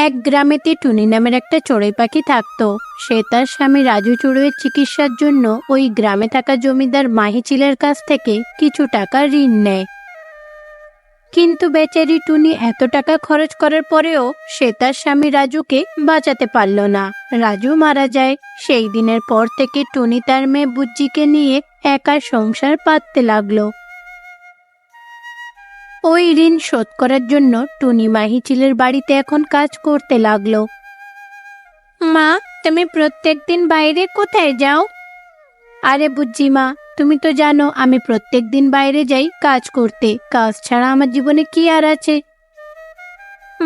এক গ্রামেতে টুনি নামের একটা চড়ুই পাখি থাকতো। সে তার স্বামী রাজু চড়ুইয়ের চিকিৎসার জন্য ওই গ্রামে থাকা জমিদার মাহিচিলের কাছ থেকে কিছু টাকা ঋণ নেয়। কিন্তু বেচারি টুনি এত টাকা খরচ করার পরেও সে তার স্বামী রাজুকে বাঁচাতে পারল না। রাজু মারা যায়। সেই দিনের পর থেকে টুনি তার মেয়ে বুজ্জিকে নিয়ে একা সংসার পাততে লাগলো। ওই ঋণ শোধ করার জন্য টুনি মাহিচিলের বাড়িতে এখন কাজ করতে লাগলো। মা, তুমি প্রত্যেকদিন বাইরে কোথায় যাও? আরে বুজ্জি মা, তুমি তো জানো আমি প্রত্যেকদিন বাইরে যাই কাজ করতে। কাজ ছাড়া আমার জীবনে কি আর আছে?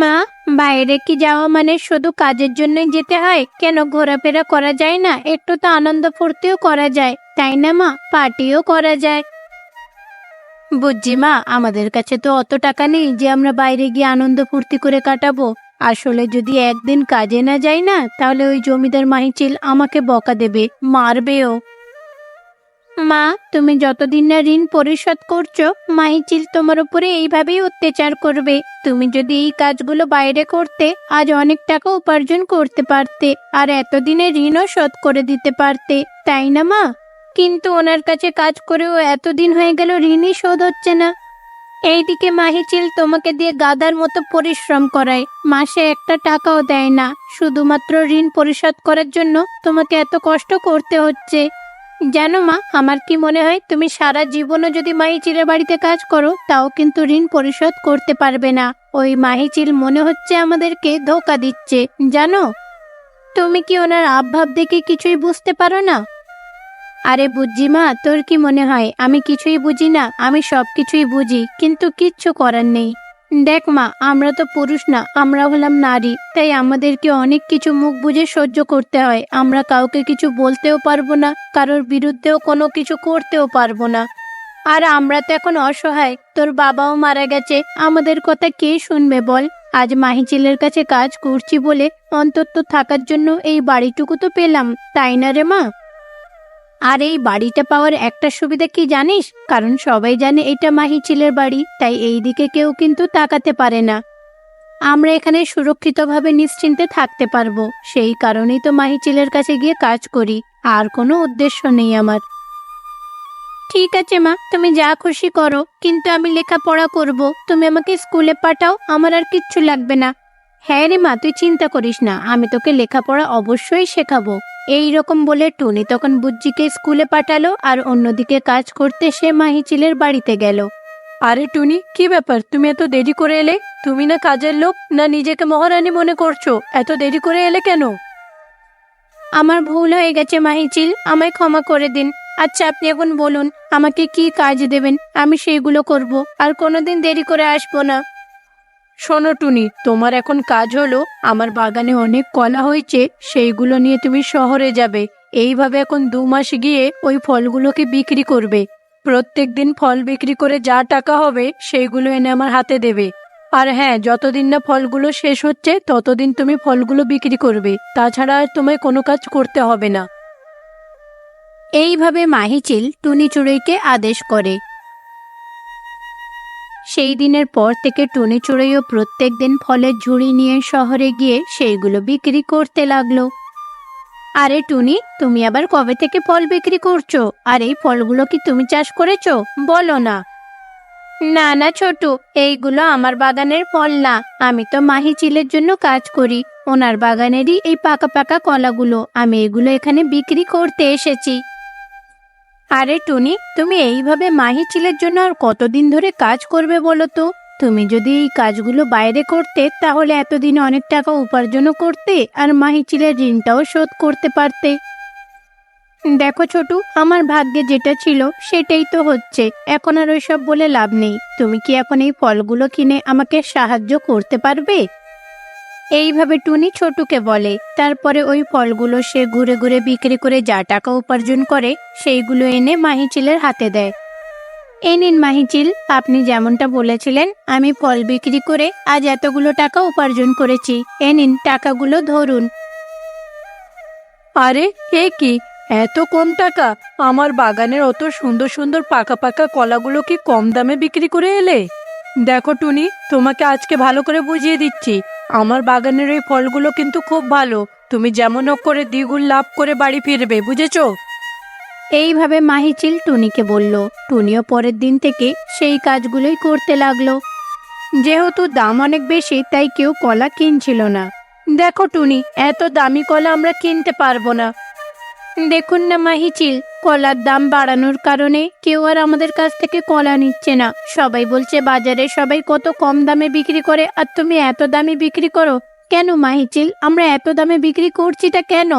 মা, বাইরে কি যাওয়া মানে শুধু কাজের জন্যই যেতে হয়? কেন ঘোরাফেরা করা যায় না? একটু তো আনন্দ ফুর্তিও করা যায়, তাই না মা? পার্টিও করা যায়। বুঝছি মা, আমাদের কাছে তো অত টাকা নেই যে আমরা বাইরে গিয়ে আনন্দ ফুর্তি করে কাটাবো। আসলে যদি একদিন কাজে না যাই না, তাহলে ওই জমিদার মাহিচিল আমাকে বকা দেবে, মারবেও। মা, তুমি যতদিন না ঋণ পরিশোধ করছো, মাহিচিল তোমার উপরে এইভাবেই অত্যাচার করবে। তুমি যদি এই কাজগুলো বাইরে করতে, আজ অনেক টাকা উপার্জন করতে পারতে, আর এতদিনে ঋণও শোধ করে দিতে পারতে, তাই না মা? কিন্তু ওনার কাছে কাজ করেও এতদিন হয়ে গেল ঋণই শোধ হচ্ছে না। এইদিকে মাহিচিল তোমাকে দিয়ে গাধার মতো পরিশ্রম করায়, মাসে একটা টাকাও দেয় না। শুধুমাত্র ঋণ পরিশোধ করার জন্য তোমাকে এত কষ্ট করতে হচ্ছে। জানো মা, আমার কি মনে হয় তুমি সারা জীবনও যদি মাহিচিলের বাড়িতে কাজ করো, তাও কিন্তু ঋণ পরিশোধ করতে পারবে না। ওই মাহিচিল মনে হচ্ছে আমাদেরকে ধোঁকা দিচ্ছে, জানো? তুমি কি ওনার আবভাব দেখে কিছুই বুঝতে পারো না? আরে বুঝি মা, তোর কি মনে হয় আমি কিছুই বুঝি না? আমি সব কিছুই বুঝি, কিন্তু কিচ্ছু করার নেই। দেখ মা, আমরা তো পুরুষ না, আমরা হলাম নারী, তাই আমাদেরকে অনেক কিছু মুখ বুজে সহ্য করতে হয়। আমরা কাউকে কিছু বলতেও পারবো না, কারোর বিরুদ্ধেও কোনো কিছু করতেও পারবো না। আর আমরা তো এখন অসহায়, তোর বাবাও মারা গেছে, আমাদের কথা কে শুনবে বল? আজ মাহিচিলের কাছে কাজ করছি বলে অন্তত থাকার জন্য এই বাড়িটুকু তো পেলাম, তাই না রে মা? আর এই বাড়িটা পাওয়ার একটা সুবিধা কি জানিস? কারণ সবাই জানে এটা মাহিচিলের বাড়ি, তাই এই দিকে কেউ কিন্তু তাকাতে পারে না। আমরা এখানে সুরক্ষিতভাবে নিশ্চিন্তে থাকতে পারবো। সেই কারণেই তো মাহিচিলের কাছে গিয়ে কাজ করি, আর কোনো উদ্দেশ্য নেই আমার। ঠিক আছে মা, তুমি যা খুশি করো, কিন্তু আমি লেখাপড়া করব। তুমি আমাকে স্কুলে পাঠাও, আমার আর কিচ্ছু লাগবে না। হ্যাঁ রে মা, তুই চিন্তা করিস না, আমি তোকে লেখাপড়া অবশ্যই শেখাবো। এই রকম বলে টুনি তখন বুজ্জিকে স্কুলে পাঠালো, আর অন্যদিকে কাজ করতে সে মাহিচিলের বাড়িতে গেল। আরে টুনি, কি ব্যাপার? তুমি এত দেরি করে এলে? তুমি না কাজের লোক, না নিজেকে মহারানী মনে করছো? এত দেরি করে এলে কেন? আমার ভুল হয়ে গেছে মাহিচিল, আমায় ক্ষমা করে দিন। আচ্ছা, আপনি এখন বলুন আমাকে কি কাজ দেবেন, আমি সেইগুলো করব, আর কোনোদিন দেরি করে আসবো না। শোনো টুনি, তোমার এখন কাজ হলো, আমার বাগানে অনেক কলা হয়েছে, সেইগুলো নিয়ে তুমি শহরে যাবে। এইভাবে এখন 2 মাস গিয়ে ওই ফলগুলোকে বিক্রি করবে। প্রত্যেক দিন ফল বিক্রি করে যা টাকা হবে সেইগুলো এনে আমার হাতে দেবে। আর হ্যাঁ, যতদিন না ফলগুলো শেষ হচ্ছে ততদিন তুমি ফলগুলো বিক্রি করবে, তাছাড়া আর তোমায় কোনো কাজ করতে হবে না। এইভাবে মাহিচিল টুনি চড়ুইকে আদেশ করে। সেই দিনের পর থেকে টুনি চড়ুইও প্রত্যেক দিন ফলের ঝুড়ি নিয়ে শহরে গিয়ে সেইগুলো বিক্রি করতে লাগলো। আরে টুনি, তুমি আবার কবে থেকে ফল বিক্রি করছো? আর এই ফলগুলো কি তুমি চাষ করেছো? বলো না। না না ছোটু, এইগুলো আমার বাগানের ফল না, আমি তো মাহিচিলের জন্য কাজ করি। ওনার বাগানেরই এই পাকা পাকা কলাগুলো, আমি এগুলো এখানে বিক্রি করতে এসেছি। আরে টুনি, তুমি এইভাবে মাহিচিলের জন্য আর কতদিন ধরে কাজ করবে বলো তো? তুমি যদি এই কাজগুলো বাইরে করতে, তাহলে এতদিনে অনেক টাকা উপার্জনও করতে, আর মাহিচিলের ঋণটাও শোধ করতে পারতে। দেখো ছোটু, আমার ভাগ্যে যেটা ছিল সেটাই তো হচ্ছে, এখন আর ওইসব বলে লাভ নেই। তুমি কি এখন এই ফলগুলো কিনে আমাকে সাহায্য করতে পারবে? এইভাবে টুনি ছোটুকে বলে। তারপরে ওই ফলগুলো সে ঘুরে ঘুরে বিক্রি করে যা টাকা উপার্জন করে, সেইগুলো এনে মাহিচিলের হাতে দেয়। এই নিন মাহিচিল, আপনি যেমনটা বলেছিলেন, আমি ফল বিক্রি করে আজ এতগুলো টাকা উপার্জন করেছি। এ নিন, টাকাগুলো ধরুন। আরে, এ কি? এত কম টাকা? আমার বাগানের অত সুন্দর সুন্দর পাকা পাকা কলাগুলো কি কম দামে বিক্রি করে এলে? দেখো টুনি, তোমাকে আজকে ভালো করে বুঝিয়ে দিচ্ছি, আমার বাগানের এই ফলগুলো কিন্তু খুব ভালো। তুমি যেমন হোক করে দ্বিগুণ লাভ করে বাড়ি ফিরবে, বুঝেছো? এইভাবে মাহিচিল টুনিকে বলল। টুনিও পরের দিন থেকে সেই কাজগুলোই করতে লাগলো। যেহেতু দাম অনেক বেশি, তাই কেউ কলা কিনছিল না। দেখো টুনি, এত দামি কলা আমরা কিনতে পারবো না। দেখুন না মাহিচিল, কলার দাম বাড়ানোর কারণে কেউ আর আমাদের কাছ থেকে কলা নিচ্ছে না। সবাই বলছে বাজারে সবাই কত কম দামে বিক্রি করে, আর তুমি এত দামে বিক্রি করো কেন মাহিচিল? আমরা এত দামে বিক্রি করছিটা কেন?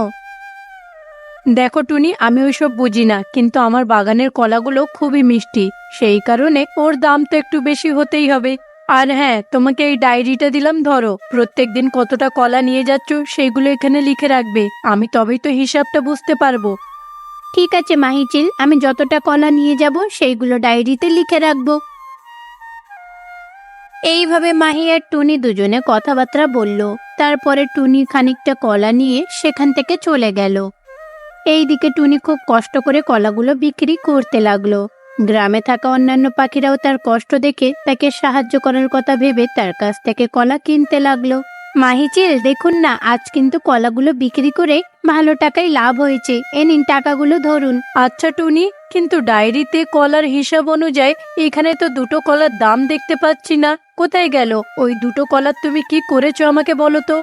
দেখো টুনি, আমি ওইসব বুঝি না, কিন্তু আমার বাগানের কলাগুলো খুবই মিষ্টি, সেই কারণে ওর দাম তো একটু বেশি হতেই হবে। আর হ্যাঁ, তোমাকে এই ডায়েরিটা দিলাম, ধরো। প্রত্যেকদিন কতটা কলা নিয়ে যাচ্ছ সেইগুলো এখানে লিখে রাখবে, আমি তবেই তো হিসাবটা বুঝতে পারবো। ঠিক আছে মাহিচিল, আমি যতটা কলা নিয়ে যাব সেইগুলো ডায়েরিতে লিখে রাখবো। এইভাবে মাহি আর টুনি দুজনে কথাবার্তা বলল। তারপরে টুনি খানিকটা কলা নিয়ে সেখান থেকে চলে গেল। এইদিকে টুনি খুব কষ্ট করে কলাগুলো বিক্রি করতে লাগলো। গ্রামে থাকা অন্যান্য পাখিরাও তার কষ্ট দেখে তাকে সাহায্য করার কথা ভেবে তার কাছ থেকে কলা কিনতে লাগলো। মাহিচিল, দেখুন না, আজ কিন্তু কলাগুলো বিক্রি করে ভালো টাকায় লাভ হয়েছে। এ নিন, টাকাগুলো ধরুন। আচ্ছা টুনি, কিন্তু ডায়েরিতে কলার হিসাব অনুযায়ী এখানে তো দুটো কলার দাম দেখতে পাচ্ছি না, কোথায় গেল? ওই দুটো কলার তুমি কি করেছো আমাকে বলো তো।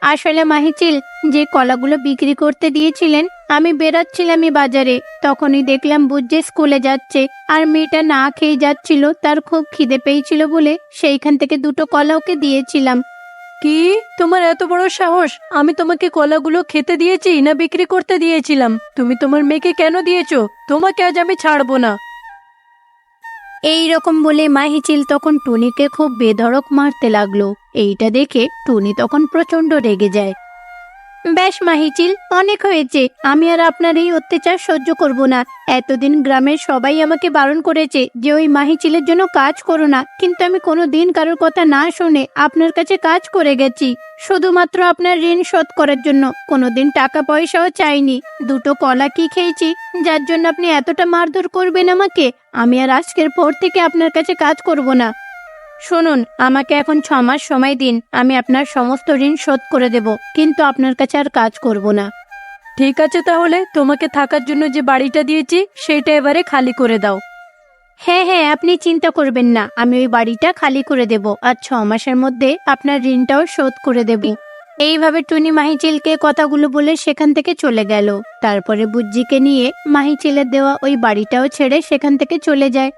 আসলে মাহিচিল, যে কলাগুলো বিক্রি করতে দিয়েছিলেন, আমি বেরাচ্ছিলামই বাজারে, তখনই দেখলাম বুজ্জে স্কুলে যাচ্ছে আর মেয়েটা না খেয়ে যাচ্ছিল। তার খুব খিদে পেয়েছিল বলে সেইখান থেকে দুটো কলা ওকে দিয়েছিলাম। কি, তোমার এত বড় সাহস! আমি তোমাকে কলাগুলো খেতে দিয়েছি না বিক্রি করতে দিয়েছিলাম? তুমি তোমার মেয়েকে কেন দিয়েছো? তোমাকে আজ আমি ছাড়বো না। এই রকম বলে মাহিচিল তখন টুনিকে খুব বেধড়ক মারতে লাগলো। এইটা দেখে টুনি তখন প্রচন্ড রেগে যায়। বেশ মাহিচিল, অনেক হয়েছে। আমি আর আপনার এই অত্যাচার সহ্য করব না। এতদিন গ্রামের সবাই আমাকে বারণ করেছে যে ওই মাহিচিলের জন্য কাজ করো না, কিন্তু আমি কোনো দিন কারোর কথা না শুনে আপনার কাছে কাজ করে গেছি, শুধুমাত্র আপনার ঋণ শোধ করার জন্য। কোনোদিন টাকা পয়সাও চাইনি। দুটো কলা কি খেয়েছি যার জন্য আপনি এতটা মারধর করবেন আমাকে? আমি আর আজকের পর থেকে আপনার কাছে কাজ করব না। শুনুন, আমাকে এখন 6 মাস সময় দিন, আমি আপনার সমস্ত ঋণ শোধ করে দেব, কিন্তু আপনার কাছে আর কাজ করব না। ঠিক আছে, তাহলে তোমাকে থাকার জন্য যে বাড়িটা দিয়েছি সেটা এবারে খালি করে দাও। হ্যাঁ হ্যাঁ, আপনি চিন্তা করবেন না, আমি ওই বাড়িটা খালি করে দেব, আর 6 মাসের মধ্যে আপনার ঋণটাও শোধ করে দেব। এইভাবে টুনি মাহিচিলকে কথাগুলো বলে সেখান থেকে চলে গেল। তারপরে বুজ্জিকে নিয়ে মাহিচিলের দেওয়া ওই বাড়িটাও ছেড়ে সেখান থেকে চলে যায়।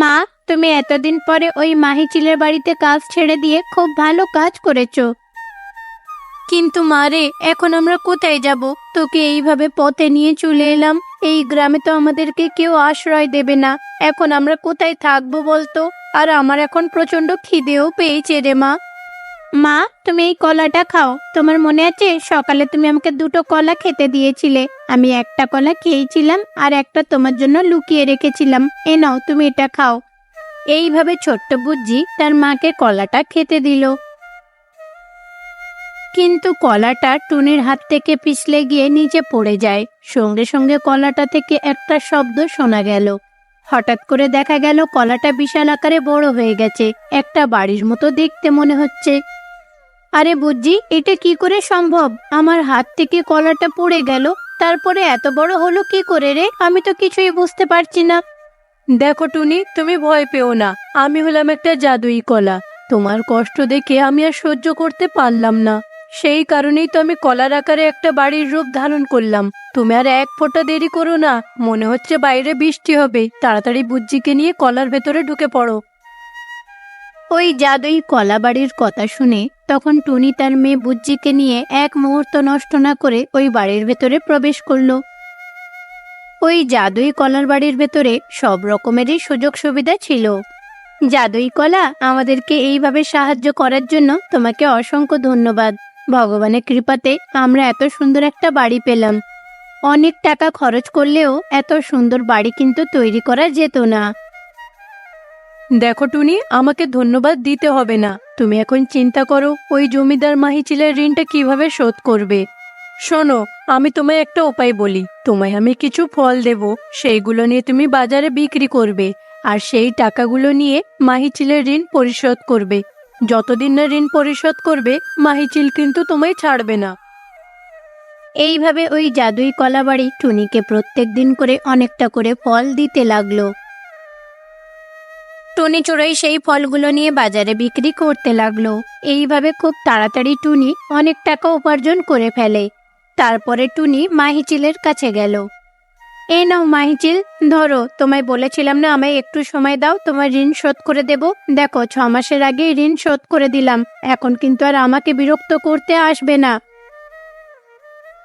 মা, তুমি এতদিন পরে ওই মাহিচিলের বাড়িতে কাজ ছেড়ে দিয়ে খুব ভালো কাজ করেছো। কিন্তু মারে, এখন আমরা কোথায় যাব? তোকে এইভাবে পথে নিয়ে চলে এলাম। এই গ্রামে তো আমাদেরকে কেউ আশ্রয় দেবে না। এখন আমরা কোথায় থাকবো বলতো? আর আমার এখন প্রচন্ড খিদেও পেয়েছে রে মা। মা, তুমি এই কলাটা খাও। তোমার মনে আছে সকালে তুমি আমাকে দুটো কলা খেতে দিয়েছিলে? আমি একটা কলা খেয়েছিলাম আর একটা তোমার জন্য লুকিয়ে রেখেছিলাম। এ নাও, তুমি এটা খাও। এইভাবে ছোট্ট বুজ্জি তার মাকে কলাটা খেতে দিল। কিন্তু কলাটা টুনির হাত থেকে পিছলে গিয়ে নিচে পড়ে যায়। সঙ্গে সঙ্গে কলাটা থেকে একটা শব্দ শোনা গেল। হঠাৎ করে দেখা গেল কলাটা বিশাল আকারে বড় হয়ে গেছে, একটা বাড়ির মতো দেখতে মনে হচ্ছে। আরে বুজ্জি, এটা কি করে সম্ভব? আমার হাত থেকে কলাটা পড়ে গেল, তারপরে এত বড় হলো কি করে রে? আমি তো কিছুই বুঝতে পারছি না। দেখো টুনি, তুমি ভয় পেও না, আমি হলাম একটা জাদুই কলা। তোমার কষ্ট দেখে আমি আর সহ্য করতে পারলাম না, সেই কারণেই তো আমি কলার আকারে একটা বাড়ির রূপ ধারণ করলাম। তুমি আর এক ফোঁটা দেরি করো না, মনে হচ্ছে বাইরে বৃষ্টি হবে, তাড়াতাড়ি বুজ্জিকে নিয়ে কলার ভেতরে ঢুকে পড়ো। ওই জাদুই কলা বাড়ির কথা শুনে তখন টুনি তার মেয়ে বুজ্জিকে নিয়ে এক মুহূর্ত নষ্ট না করে ওই বাড়ির ভেতরে প্রবেশ করলো। ওই জাদুই কলার বাড়ির ভেতরে সব রকমেরই সুযোগ সুবিধা ছিল। জাদুই কলা, আমাদেরকে এইভাবে সাহায্য করার জন্য তোমাকে অসংখ্য ধন্যবাদ। ভগবানের কৃপাতে আমরা এত সুন্দর একটা বাড়ি পেলাম। অনেক টাকা খরচ করলেও এত সুন্দর বাড়ি কিন্তু তৈরি করা যেত না। দেখো টুনি, আমাকে ধন্যবাদ দিতে হবে না। তুমি এখন চিন্তা করো ওই জমিদার মাহিচিলের ঋণটা কিভাবে শোধ করবে। শোনো, আমি তোমায় একটা উপায় বলি। তোমায় আমি কিছু ফল দেব, সেইগুলো নিয়ে তুমি বাজারে বিক্রি করবে, আর সেই টাকাগুলো নিয়ে মাহিচিলের ঋণ পরিশোধ করবে। যতদিন না ঋণ পরিশোধ করবে মাহিচিল কিন্তু তোমায় ছাড়বে না। এইভাবে ওই জাদুই কলাবাড়ি টুনিকে প্রত্যেক দিন করে অনেকটা করে ফল দিতে লাগলো। টুনি চড়াই সেই ফলগুলো নিয়ে বাজারে বিক্রি করতে লাগলো। এইভাবে খুব তাড়াতাড়ি টুনি অনেক টাকা উপার্জন করে ফেলে। তারপরে টুনি মাহিচিলের কাছে গেল। এই নাও মাহিচিল, ধরো, তোমায় বলেছিলাম না আমায় একটু সময় দাও, তোমার ঋণ শোধ করে দেব। দেখো, 6 মাসের আগেই ঋণ শোধ করে দিলাম, এখন কিন্তু আর আমাকে বিরক্ত করতে আসবে না।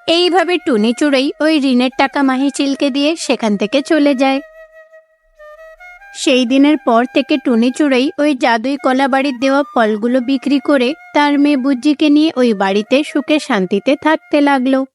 এইভাবে টুনি চড়াই ওই ঋণের টাকা মাহিচিলকে দিয়ে সেখান থেকে চলে যায়। সেই দিনের পর থেকে টুনি চড়াই ওই জাদুই কলা বাড়ির দেওয়া ফলগুলো বিক্রি করে তার মেয়ে বুজ্জিকে নিয়ে ওই বাড়িতে সুখে শান্তিতে থাকতে লাগলো।